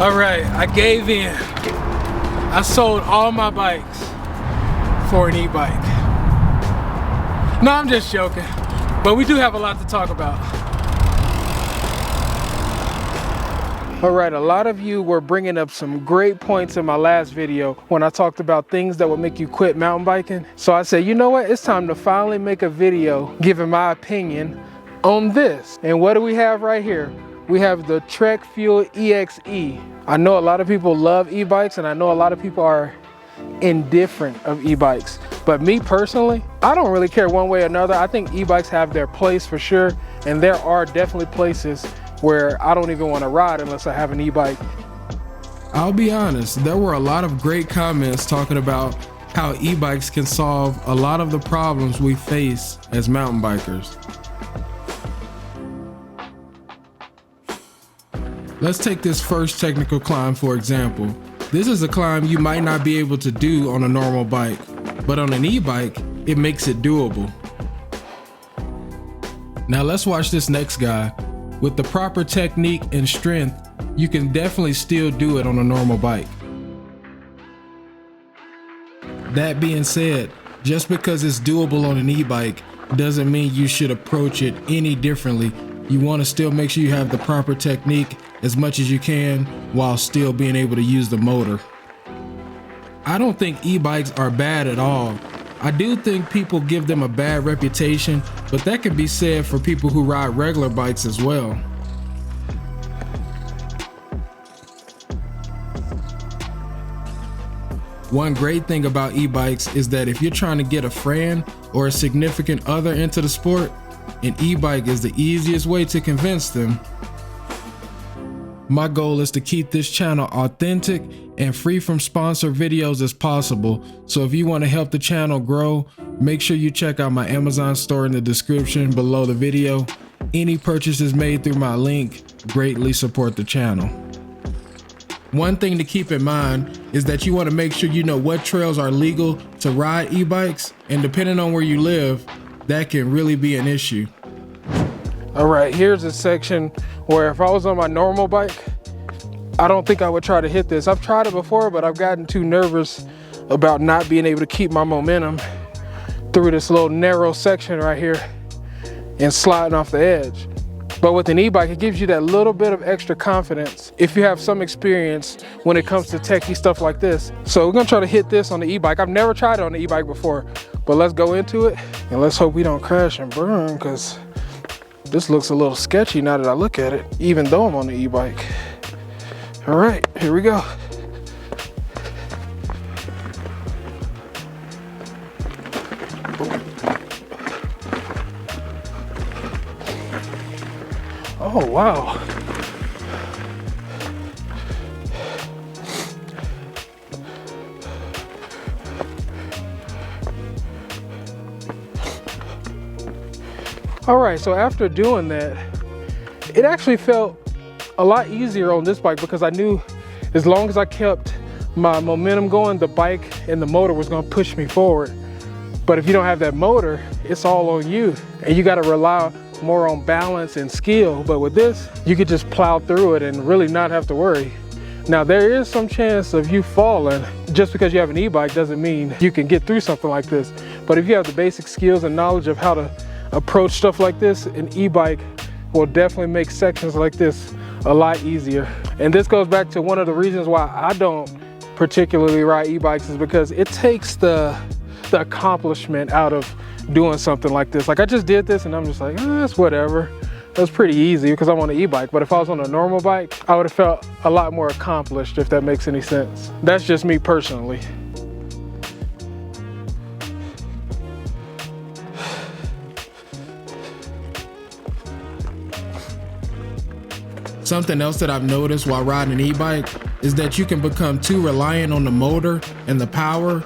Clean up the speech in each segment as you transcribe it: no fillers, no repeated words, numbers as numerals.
All right, I gave in. I sold all my bikes for an e-bike. No, I'm just joking, but we do have a lot to talk about. All right, a lot of you were bringing up some great points in my last video when I talked about things that would make you quit mountain biking. So I said, you know what? It's time to finally make a video giving my opinion on this. And what do we have right here? We have the Trek Fuel EXE. I know a lot of people love e-bikes, and I know a lot of people are indifferent of e-bikes. But me personally, I don't really care one way or another. I think e-bikes have their place for sure. And there are definitely places where I don't even want to ride unless I have an e-bike. I'll be honest, there were a lot of great comments talking about how e-bikes can solve a lot of the problems we face as mountain bikers. Let's take this first technical climb for example. This is a climb you might not be able to do on a normal bike, but on an e-bike, it makes it doable. Now let's watch this next guy. With the proper technique and strength, you can definitely still do it on a normal bike. That being said, just because it's doable on an e-bike doesn't mean you should approach it any differently. You want to still make sure you have the proper technique as much as you can while still being able to use the motor. I don't think e-bikes are bad at all. I do think people give them a bad reputation, but that can be said for people who ride regular bikes as well. One great thing about e-bikes is that if you're trying to get a friend or a significant other into the sport, an e-bike is the easiest way to convince them. My goal is to keep this channel authentic and free from sponsored videos as possible. So if you want to help the channel grow, make sure you check out my Amazon store in the description below the video. Any purchases made through my link greatly support the channel. One thing to keep in mind is that you want to make sure you know what trails are legal to ride e-bikes, and depending on where you live, that can really be an issue. All right, here's a section where if I was on my normal bike, I don't think I would try to hit this. I've tried it before, but I've gotten too nervous about not being able to keep my momentum through this little narrow section right here and sliding off the edge. But with an e-bike, it gives you that little bit of extra confidence if you have some experience when it comes to techie stuff like this. So we're gonna try to hit this on the e-bike. I've never tried it on the e-bike before, but let's go into it and let's hope we don't crash and burn, because this looks a little sketchy now that I look at it, even though I'm on the e-bike. All right, here we go. Oh, wow. All right, so after doing that, it actually felt a lot easier on this bike because I knew as long as I kept my momentum going, the bike and the motor was gonna push me forward. But if you don't have that motor, it's all on you, and you gotta rely more on balance and skill. But with this, you could just plow through it and really not have to worry. Now, there is some chance of you falling. Just because you have an e-bike doesn't mean you can get through something like this. But if you have the basic skills and knowledge of how to approach stuff like this, an e-bike will definitely make sections like this a lot easier. And this goes back to one of the reasons why I don't particularly ride e-bikes, is because it takes the accomplishment out of doing something like this. Like, I just did this and I'm just like, it's whatever. That's pretty easy because I'm on an e-bike. But if I was on a normal bike, I would have felt a lot more accomplished, if that makes any sense. That's just me personally. Something else that I've noticed while riding an e-bike is that you can become too reliant on the motor and the power,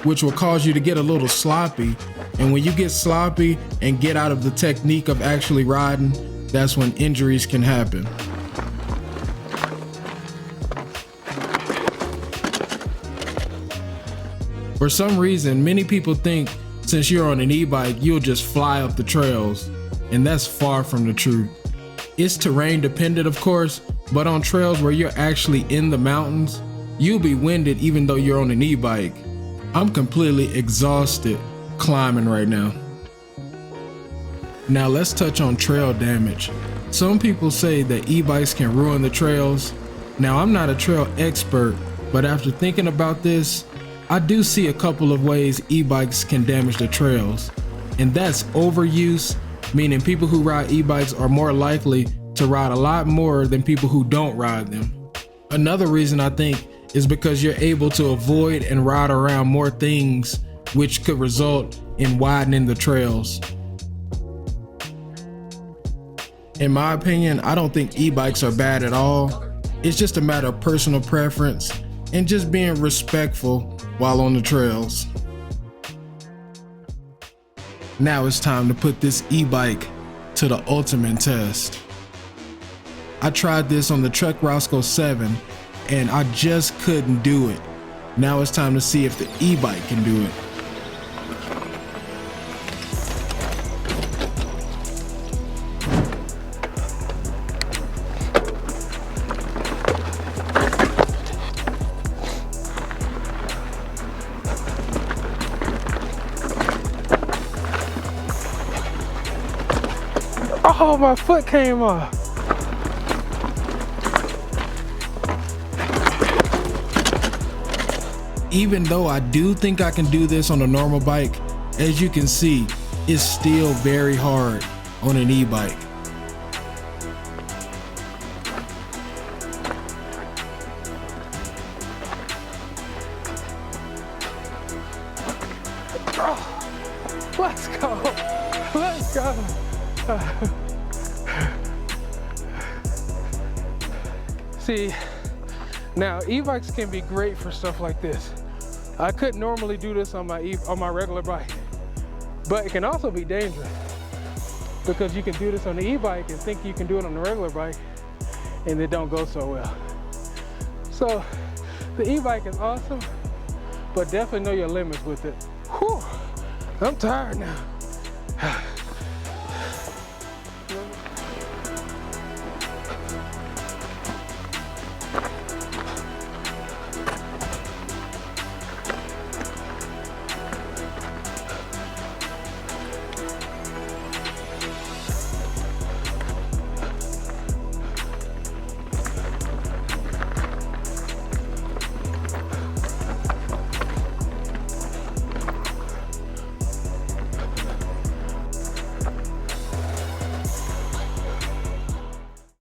which will cause you to get a little sloppy. And when you get sloppy and get out of the technique of actually riding, that's when injuries can happen. For some reason, many people think since you're on an e-bike, you'll just fly up the trails, and that's far from the truth. It's terrain dependent, of course, But on trails where you're actually in the mountains, you'll be winded even though you're on an e-bike. I'm completely exhausted climbing right now. Now let's touch on trail damage. Some people say that e-bikes can ruin the trails. Now I'm not a trail expert, but after thinking about this, I do see a couple of ways e-bikes can damage the trails. And that's overuse, meaning people who ride e-bikes are more likely to ride a lot more than people who don't ride them. Another reason I think is because you're able to avoid and ride around more things, which could result in widening the trails. In my opinion, I don't think e-bikes are bad at all. It's just a matter of personal preference and just being respectful while on the trails. Now it's time to put this e-bike to the ultimate test. I tried this on the Trek Roscoe 7 and I just couldn't do it. Now it's time to see if the e-bike can do it. Oh, my foot came off. Even though I do think I can do this on a normal bike, as you can see, it's still very hard on an e-bike. Oh, let's go. Let's go. See, now e-bikes can be great for stuff like this. I couldn't normally do this on my regular bike, but it can also be dangerous because you can do this on the e-bike and think you can do it on the regular bike and it don't go so well. So the e-bike is awesome, but definitely know your limits with it. Whew, I'm tired now.